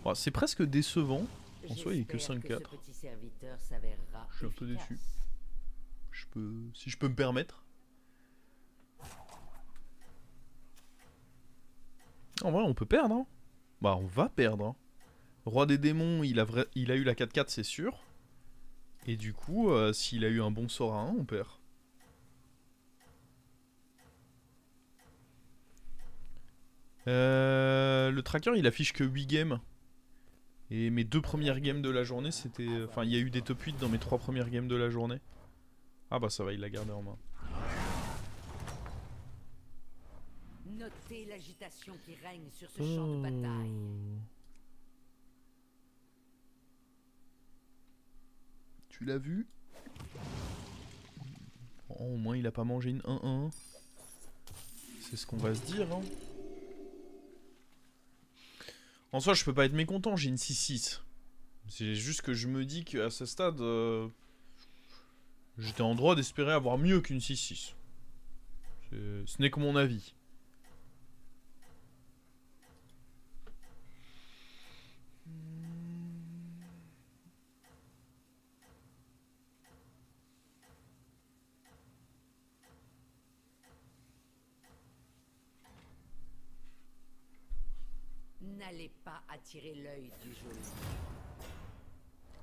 Oh, c'est presque décevant. En soi, il est que 5-4. Je suis un peu déçu. Si je peux me permettre. En vrai, on peut perdre. Hein. Bah, on va perdre. Hein. Roi des démons, il a eu la 4-4, c'est sûr. Et du coup, s'il a eu un bon sort à 1, on perd. Le tracker, il affiche que 8 games. Et mes 2 premières games de la journée, c'était... Enfin, il y a eu des top 8 dans mes 3 premières games de la journée. Ah bah ça va, il l'a gardé en main. Notez l'agitation qui règne sur ce champ de bataille. Tu l'as vu? Oh, au moins il a pas mangé une 1-1. C'est ce qu'on va se dire, hein. En soi, je peux pas être mécontent, j'ai une 6-6. C'est juste que je me dis qu'à ce stade, j'étais en droit d'espérer avoir mieux qu'une 6-6. Ce n'est que mon avis. N'allez pas attirer l'œil du geôlier.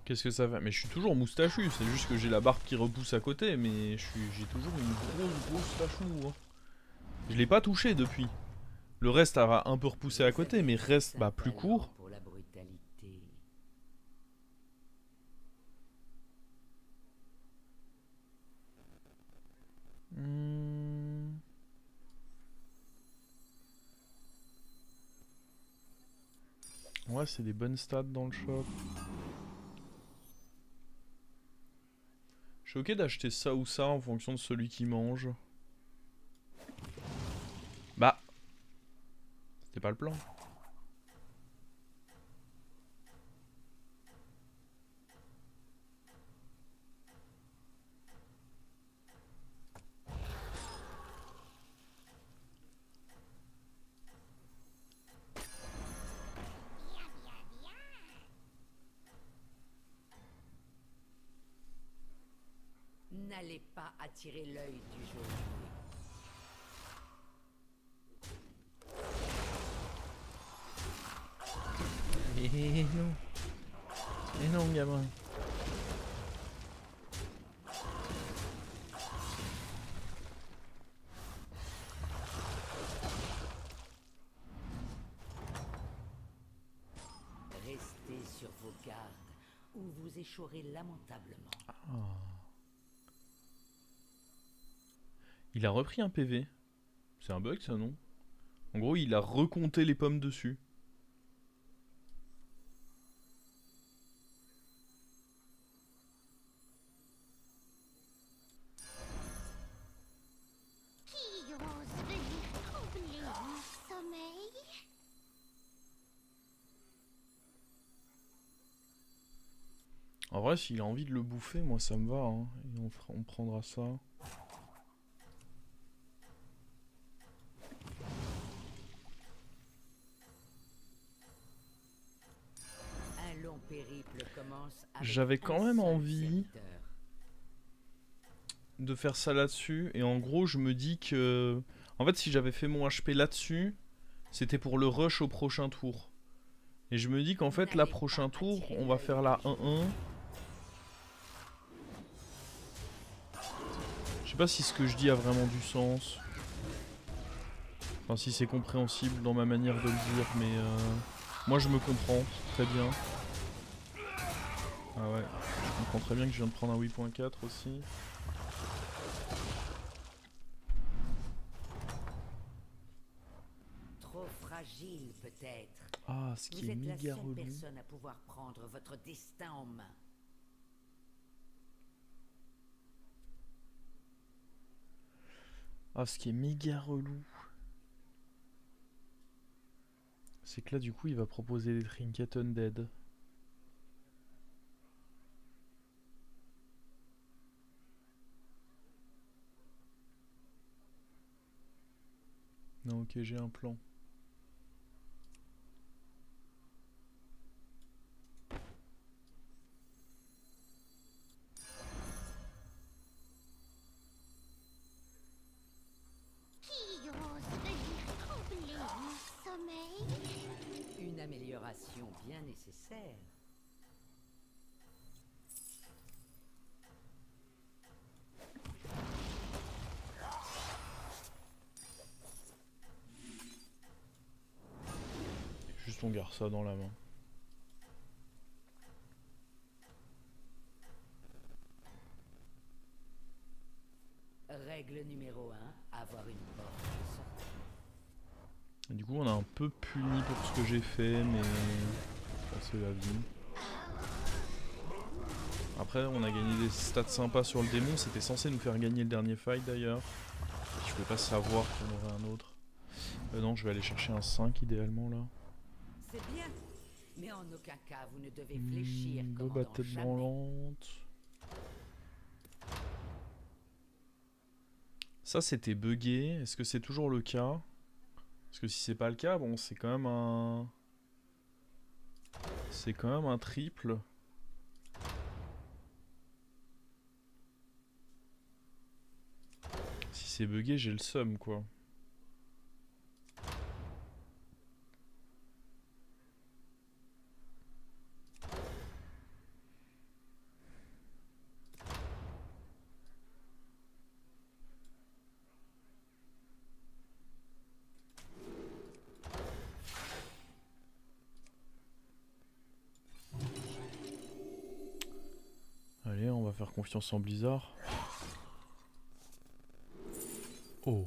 Qu'est-ce que ça fait? Mais je suis toujours moustachu, c'est juste que j'ai la barbe qui repousse à côté, mais j'ai toujours une grosse tachou. Hein. Je l'ai pas touché depuis. Le reste a un peu repoussé à côté, mais reste bah, plus court. Pour la brutalité. Ouais, c'est des bonnes stats dans le shop. Je suis ok d'acheter ça ou ça en fonction de celui qui mange. Bah, c'était pas le plan. N'allez pas attirer l'œil du geôlier. Eh non. Eh non, gamin. Restez sur vos gardes ou vous échouerez lamentablement. Il a repris un PV. C'est un bug ça, non? En gros, il a recompté les pommes dessus. Qui ose venir troubler mon sommeil? En vrai, s'il a envie de le bouffer, moi ça me va. Hein. Et on prendra ça. Un long périple commence avec J'avais quand même un seul envie serviteur. de faire ça là-dessus. Et en gros, je me dis que... En fait, si j'avais fait mon HP là-dessus, c'était pour le rush au prochain tour. Et je me dis qu'en fait, là, prochain tour, on va faire la 1-1. Je sais pas si ce que je dis a vraiment du sens. Enfin, si c'est compréhensible dans ma manière de le dire, mais... Moi, je me comprends très bien. Ah ouais, je comprends très bien que je viens de prendre un 8.4 aussi. Trop fragile peut-être. Ah, ce qui Vous est êtes la méga seule relou. personne à pouvoir prendre votre destin en main. Ah, ce qui est méga relou. C'est que là, du coup, il va proposer des trinkets undead. Non, ok, j'ai un plan. amélioration bien nécessaire. Juste on garde ça dans la main. Règle numéro 1, avoir une porte de sortie. Et du coup on a un peu puni pour ce que j'ai fait, mais c'est la vie. Après on a gagné des stats sympas sur le démon, c'était censé nous faire gagner le dernier fight d'ailleurs. Je peux pas savoir qu'on aurait un autre. Non, je vais aller chercher un 5 idéalement là. C'est bien, mais en aucun cas vous ne devez fléchir Bob à commandant tête jamais. branlante. Ça c'était buggé, est-ce que c'est toujours le cas? Parce que si c'est pas le cas, bon c'est quand même un... C'est quand même un triple. Si c'est buggé, j'ai le seum quoi. Allez, on va faire confiance en Blizzard. Oh.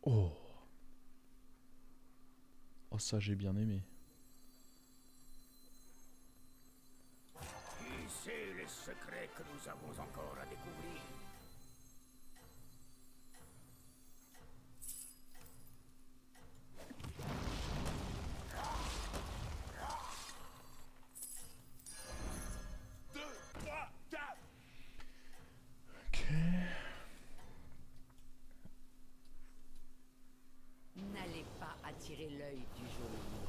Oh. Oh ça j'ai bien aimé. Qui sait les secrets que nous avons encore à découvrir? Ok. N'allez pas attirer l'œil du geôlier.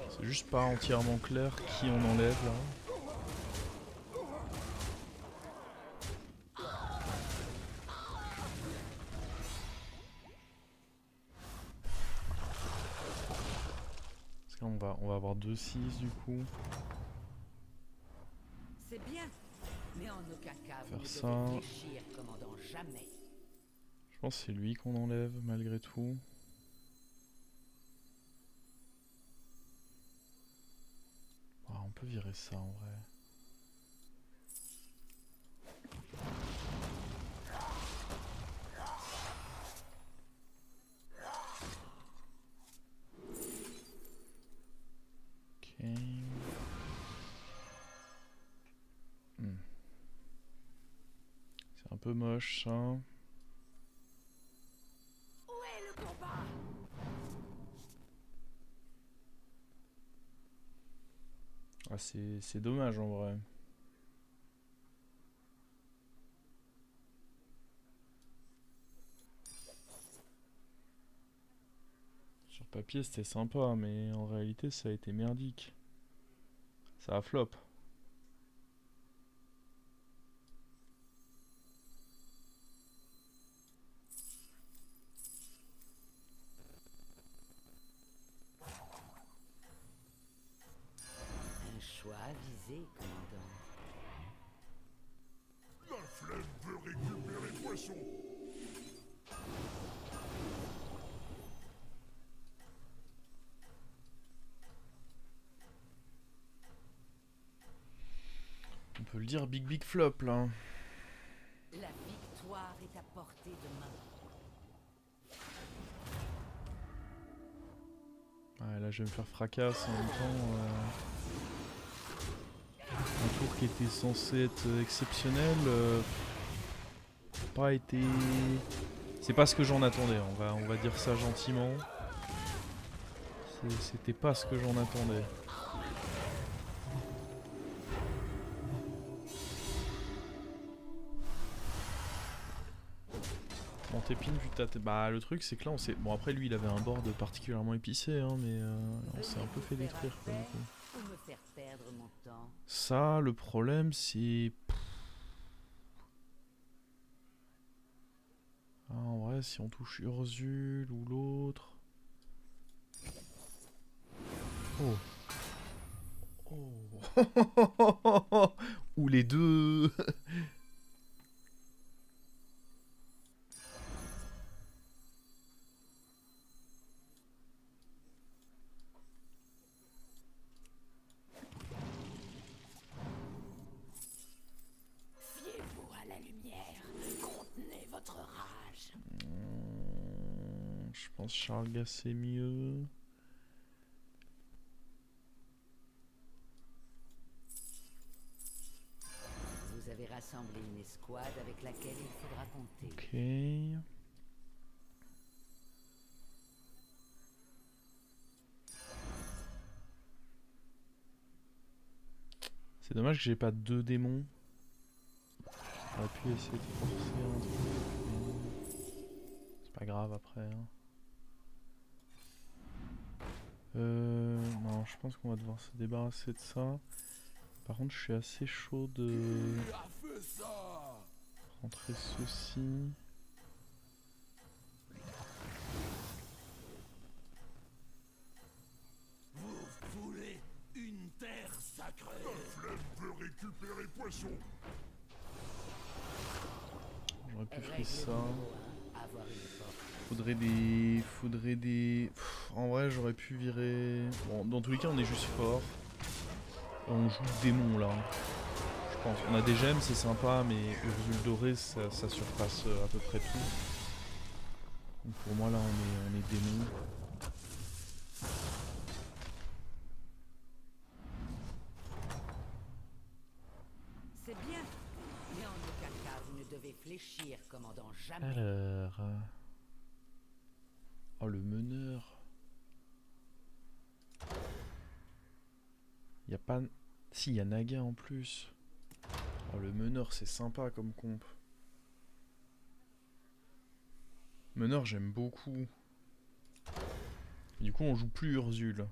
C'est juste pas entièrement clair qui on enlève là. Parce qu'on va avoir 2-6 du coup. C'est bien, mais en aucun cas vous Faire ne ça. devez fléchir commandant jamais. Je pense que c'est lui qu'on enlève malgré tout. Ah, on peut virer ça en vrai. Ok. C'est un peu moche ça. Où est le combat? Ah, c'est dommage en vrai. Sur papier c'était sympa, mais en réalité ça a été merdique. Ça a flop. Un choix avisé, commandant. La flemme veut récupérer poisson. On peut le dire big flop là. La victoire est à portée de main. Ouais, là je vais me faire fracasse en même temps. Un tour qui était censé être exceptionnel. Pas été... C'est pas ce que j'en attendais, on va dire ça gentiment. C'était pas ce que j'en attendais. Tépine vu ta tête. Bah le truc c'est que là on s'est... Bon après lui il avait un board particulièrement épicé hein, mais on s'est un peu fait détruire quoi du coup. Ou me faire perdre mon temps. Ça le problème c'est... Ah, en vrai si on touche Ursule ou l'autre... Oh. Oh. Ou les deux. Fiez-vous à la lumière. Contenez votre rage. Je pense Charga c'est mieux. Vous avez rassemblé une escouade avec laquelle il faudra compter. Ok. C'est dommage que j'ai pas deux démons. J'aurais pu essayer de forcer un truc, mais c'est pas grave après. Hein. Non, je pense qu'on va devoir se débarrasser de ça. Par contre, je suis assez chaud de rentrer ceci. Vous voulez une terre sacrée? Flemme peut récupérer poisson. J'aurais pu Règle faire ça. numéro 1, avoir une porte. Faudrait des... Pff, en vrai, j'aurais pu virer... Bon, dans tous les cas, on est juste fort. Et on joue le démon, là. Je pense. On a des gemmes, c'est sympa, mais Ursule dorée, ça surpasse à peu près tout. Donc pour moi, là, on est démon. C'est bien. Mais en aucun cas, vous ne devez fléchir, commandant, jamais. Alors... Oh, le meneur. Y a pas... Si, y a Naga en plus. Oh, le meneur, c'est sympa comme comp. Meneur, j'aime beaucoup. Du coup, on joue plus Ursule.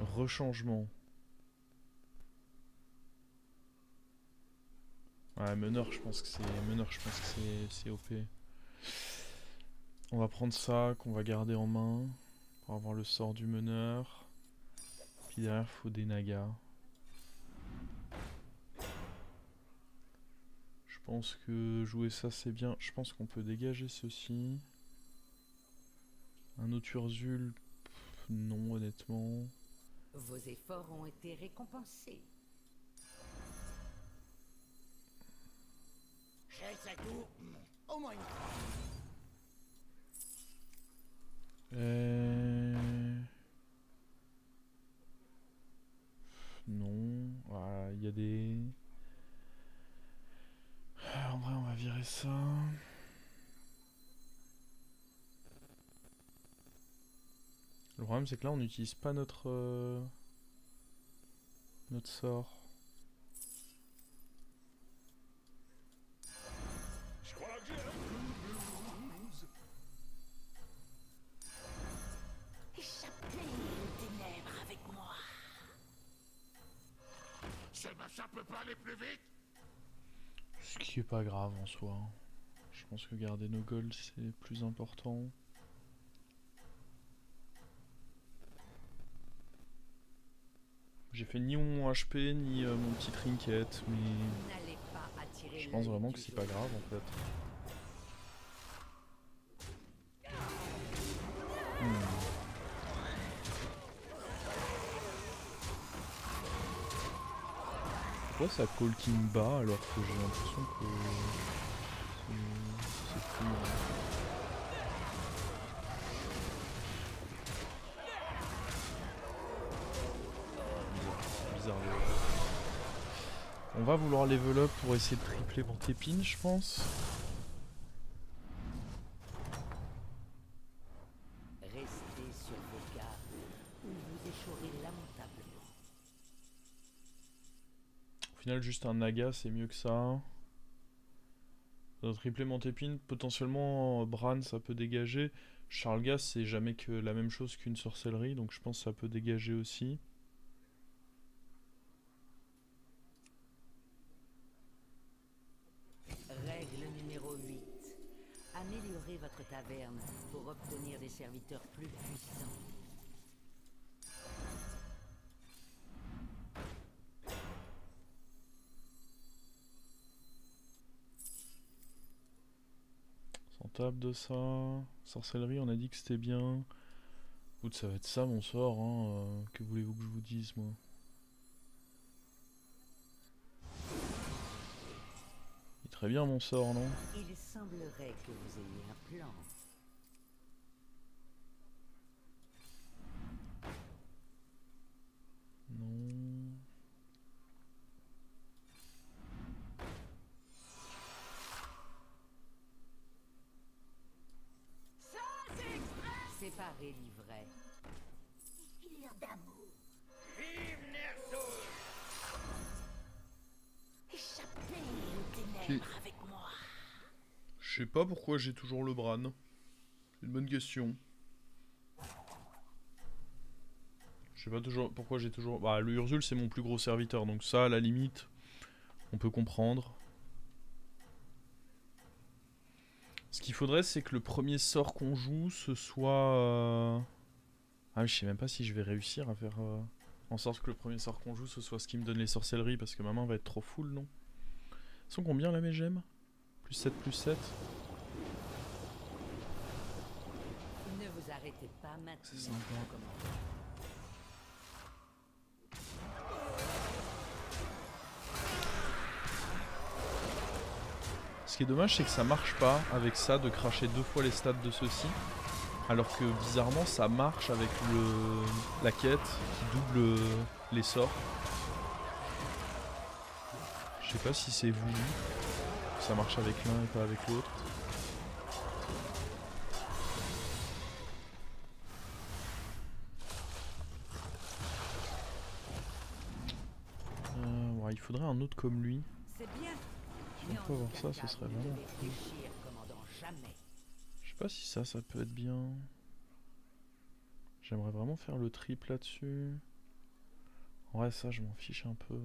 Rechangement. Ouais, meneur, je pense que c'est OP. On va prendre ça, qu'on va garder en main. Pour avoir le sort du meneur. Puis derrière, faut des nagas. Je pense que jouer ça, c'est bien. Je pense qu'on peut dégager ceci. Un autre Ursule, non, honnêtement. Vos efforts ont été récompensés. J'ai ça tout. Au moins une fois. Non. Voilà, il y a des... En vrai, on va virer ça. Le problème, c'est que là, on n'utilise pas notre sort. Je crois que j'ai Échappez aux ténèbres avec moi. Ça peut pas aller plus vite. Ce qui est pas grave en soi. Je pense que garder nos golds, c'est plus important. J'ai fait ni mon HP, ni mon petit trinket, mais... N'allez pas attirer Je pense l'œil vraiment du que c'est pas jour. grave en fait. Pourquoi ça call King bas alors que j'ai l'impression que c'est plus... Bizarre. On va vouloir level up pour essayer de tripler mon tépine, je pense. Restez sur vos gardes ou vous échouerez lamentablement. Au final, juste un naga, c'est mieux que ça. Triplé Montépine, potentiellement Bran ça peut dégager. Charlegas c'est jamais que la même chose qu'une sorcellerie, donc je pense que ça peut dégager aussi. Règle numéro 8. Améliorez votre taverne pour obtenir des serviteurs plus puissants. Sans table de ça. Sorcellerie, on a dit que c'était bien. Écoute, ça va être ça mon sort, hein. Que voulez-vous que je vous dise, moi? Il est très bien mon sort, non? Il semblerait que vous ayez un plan. Non. Séparez l'ivraie. Il d'amour. Vive Ner'zhul! Échappez aux ténèbres avec moi. Je sais pas pourquoi j'ai toujours le Bran. C'est une bonne question. Je sais pas toujours pourquoi j'ai toujours... Bah, le Urzul c'est mon plus gros serviteur, donc ça à la limite, on peut comprendre. Ce qu'il faudrait c'est que le premier sort qu'on joue ce soit... Ah je sais même pas si je vais réussir à faire en sorte que le premier sort qu'on joue ce soit ce qui me donne les sorcelleries, parce que ma main va être trop full, non? Ils sont combien là mes gemmes? Plus 7, plus 7. Ne vous arrêtez pas maintenant. C'est sympa. commandant. Ce qui est dommage, c'est que ça marche pas avec ça de cracher 2 fois les stats de ceci. Alors que bizarrement, ça marche avec la quête qui double les sorts. Je sais pas si c'est voulu. Que ça marche avec l'un et pas avec l'autre. Ouais, il faudrait un autre comme lui. C'est bien. Si Mais on en peut avoir aucun ça, ce cas, serait vous ne vraiment devez cool. fléchir, commandant, jamais. Je sais pas si ça peut être bien. J'aimerais vraiment faire le triple là-dessus. En vrai, ça, je m'en fiche un peu.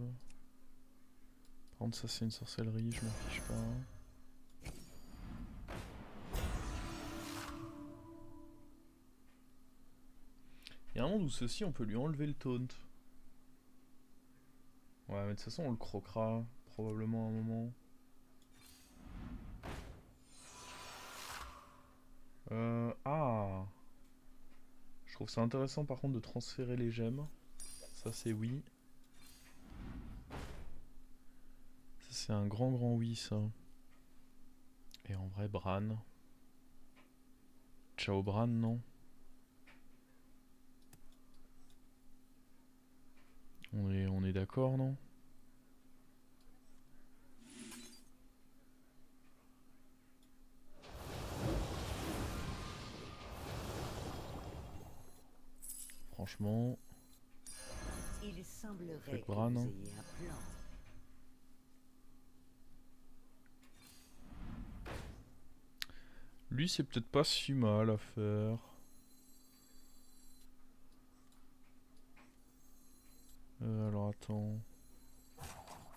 Par contre, ça, c'est une sorcellerie, je m'en fiche pas. Il y a un monde où ceci, on peut lui enlever le taunt. Ouais, mais de toute façon, on le croquera probablement à un moment. Ah! Je trouve ça intéressant par contre de transférer les gemmes. Ça, c'est oui. Ça, c'est un grand oui, ça. Et en vrai, Bran. Ciao Bran, non? On est d'accord, non? Franchement, Il semblerait Avec que Bran, vous hein. ayez un plan. lui c'est peut-être pas si mal à faire. Alors attends.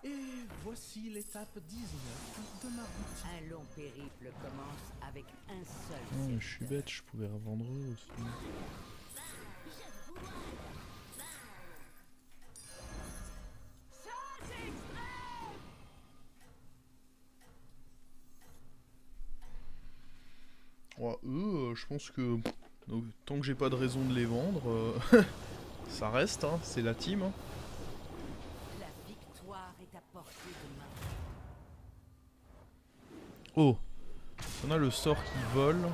Et voici l'étape 19 de ma routine. Un long périple commence avec un seul Non mais je suis serviteur. bête, je pouvais revendre eux aussi. Ouais, eux, je pense que donc, tant que j'ai pas de raison de les vendre, ça reste, hein, c'est la team. Hein. La victoire est à portée de main. Oh, si on a le sort qui vole,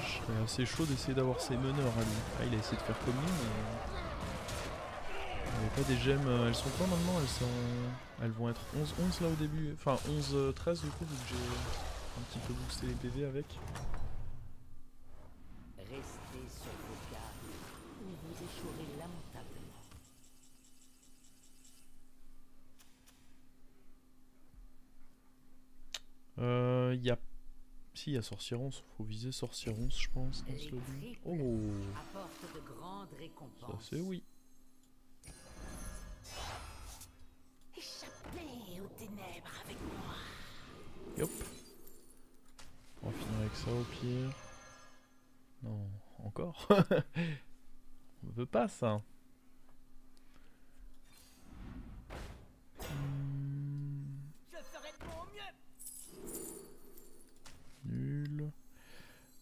je serais assez chaud d'essayer d'avoir ses meneurs à lui. Ah, il a essayé de faire comme lui, mais... Il n'y avait pas des gemmes, elles sont quoi maintenant? Elles vont être 11-11 là au début, enfin 11-13 du coup, vu que j'ai un petit peu boosté les PV avec. Restez sur vos gardes ou vous échouerez lamentablement. y a... Si, il y a sorcieronce. Faut viser sorcieronce, je pense, dans ce lobby. Oh, apportent de grandes ça récompenses. c'est oui. Échappez aux ténèbres avec moi. Hop. On va finir avec ça au pire. Non, encore. On veut pas ça. Je ferai de mon mieux. Nul.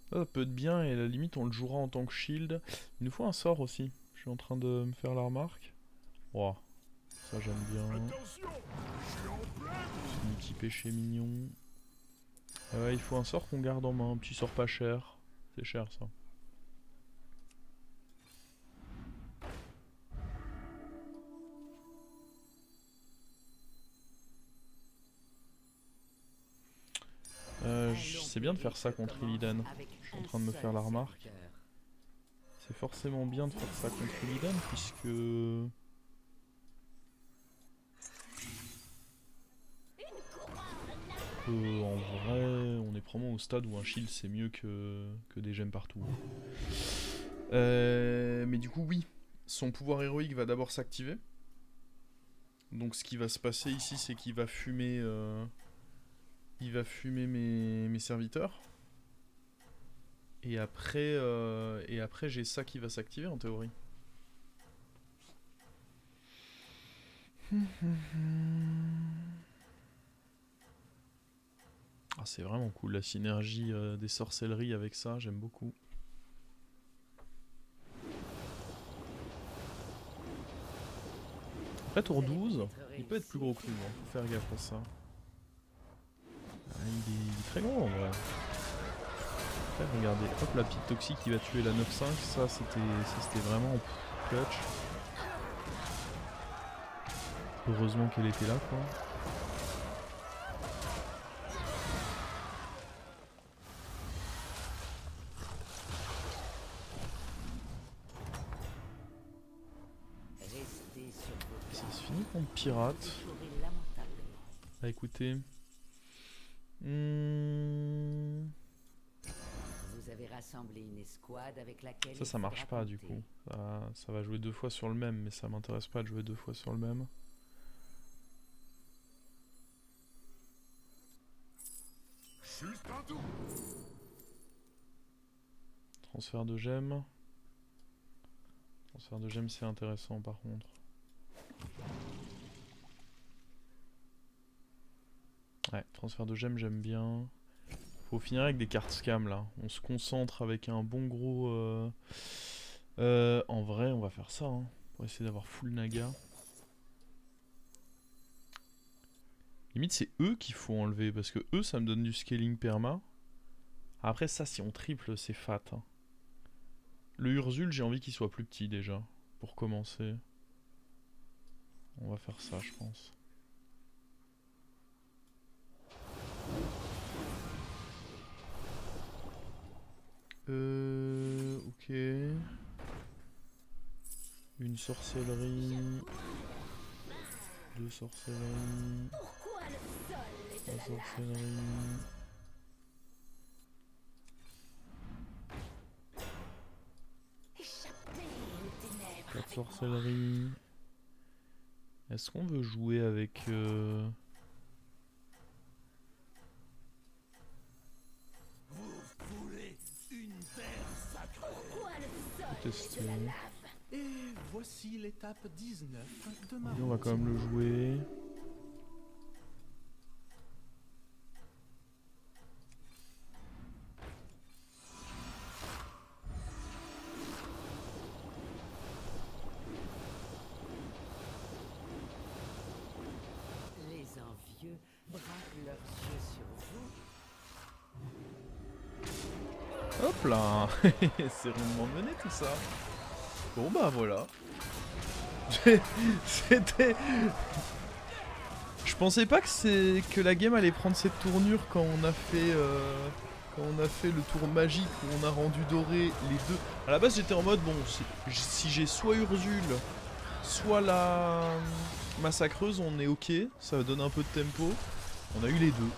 Ça peut être bien et à la limite on le jouera en tant que shield. Il nous faut un sort aussi. Je suis en train de me faire la remarque. Wow. Ça j'aime bien. Attention, je suis en plein. Petit péché mignon. Ah ouais, il faut un sort qu'on garde en main. Un petit sort pas cher. C'est cher ça. C'est bien de faire ça contre Illidan. Je suis en train de me faire la remarque. C'est forcément bien de faire ça contre Illidan puisque... en vrai, on est probablement au stade où un shield c'est mieux que des gemmes partout. Mais du coup oui, son pouvoir héroïque va d'abord s'activer. Donc ce qui va se passer ici c'est qu'il va fumer... il va fumer mes serviteurs. Et après j'ai ça qui va s'activer en théorie. Ah, c'est vraiment cool la synergie des sorcelleries avec ça, j'aime beaucoup. Après tour 12, il peut être plus gros que nous, hein. Faut faire gaffe à ça. Ah, il est très gros en vrai. Après, regardez, hop la petite toxique qui va tuer la 9-5, ça c'était vraiment clutch. Heureusement qu'elle était là quoi. Ça se finit contre pirate. Bah écoutez. Vous avez rassemblé une escouade avec laquelle Ça marche pas du coup. Ça va jouer 2 fois sur le même, mais ça m'intéresse pas de jouer 2 fois sur le même. Juste un tour. Transfert de gemmes. Transfert de gemmes c'est intéressant par contre. Ouais, transfert de gemmes j'aime bien. Faut finir avec des cartes scam là. On se concentre avec un bon gros... en vrai on va faire ça hein, pour essayer d'avoir full naga. Limite c'est eux qu'il faut enlever parce que eux ça me donne du scaling perma. Après ça si on triple c'est fat hein. Le Urzul j'ai envie qu'il soit plus petit déjà. Pour commencer. On va faire ça je pense. Ok. Une sorcellerie. 2 sorcelleries. 3 sorcelleries. Échappez aux ténèbres. 4 sorcelleries. Est-ce qu'on veut jouer avec... Vous voulez une terre sacrée. Pourquoi le sol tester. est de la lave? Et voici l'étape 19 de ma On va quand même le jouer. Les envieux braquent leurs yeux sur vous. Hop là. C'est rondement mené tout ça. Bon bah voilà. C'était... Je pensais pas que la game allait prendre cette tournure quand on a fait le tour magique où on a rendu doré les deux. À la base j'étais en mode bon si j'ai soit Urzul soit la massacreuse on est ok, ça donne un peu de tempo. On a eu les deux.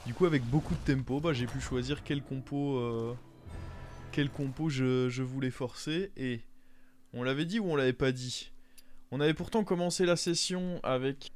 Du coup, avec beaucoup de tempo, bah, j'ai pu choisir quel compo je voulais forcer. Et on l'avait dit ou on l'avait pas dit? On avait pourtant commencé la session avec